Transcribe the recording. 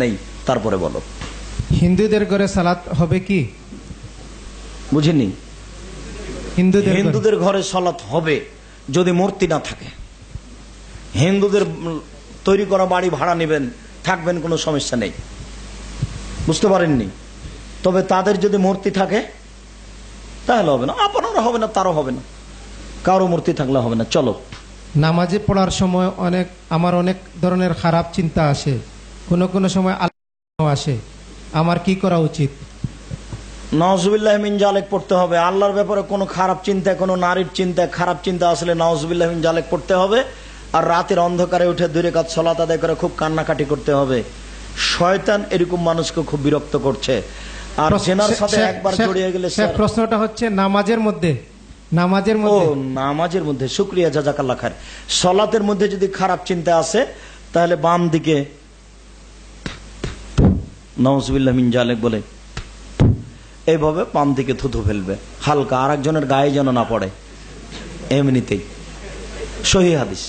নেই। তারপরে বলো, হিন্দুদের ঘরে সালাত হবে কি? বুঝিনি। হিন্দুদের ঘরে সালাত হবে যদি মূর্তি না থাকে। হিন্দুদের তৈরি করা বাড়ি ভাড়া নেবেন, থাকবেন, কোনো সমস্যা নেই। বুঝতে পারেননি? তবে তাদের যদি মূর্তি থাকে তাহলে হবে না, আপনারা হবে না, তারও হবে না, কারো মূর্তি থাকলে হবে না। চলো, নামাজে পড়ার সময় আমার অনেক ধরনের খারাপ চিন্তা আসে, কোনো সময় আল্লাহ আসে, আমার কি করা উচিত? নাউজুবিল্লাহ মিন জালেক পড়তে হবে। আল্লাহর ব্যাপারে কোনো খারাপ চিন্তা, কোনো নারীর চিন্তা, খারাপ চিন্তা আসলে নাউজুবিল্লাহ মিন জালেক পড়তে হবে। আর রাতের অন্ধকারে উঠে 2 রাকাত সালাত আদায় করে খুব কান্নাকাটি করতে হবে। শয়তান এরকম মানুষকে খুব বিরক্ত করছে। আর জেনার সাথে একবার জড়িয়ে গেলে, প্রশ্নটা হচ্ছে নামাজের মধ্যে নামাজের মধ্যে শুকরিয়া, জাযাকাল্লাহ খায়ের। সালাতের মধ্যে যদি খারাপ চিন্তা আসে তাহলে বাম দিকে নাউজুবিল্লাহ মিন জালেক বলে এইভাবে বাম দিকে থুথু ফেলবে হালকা, আর একজনের গায়ে যেন না পড়ে, এমনিতেই। সহিহ হাদিস।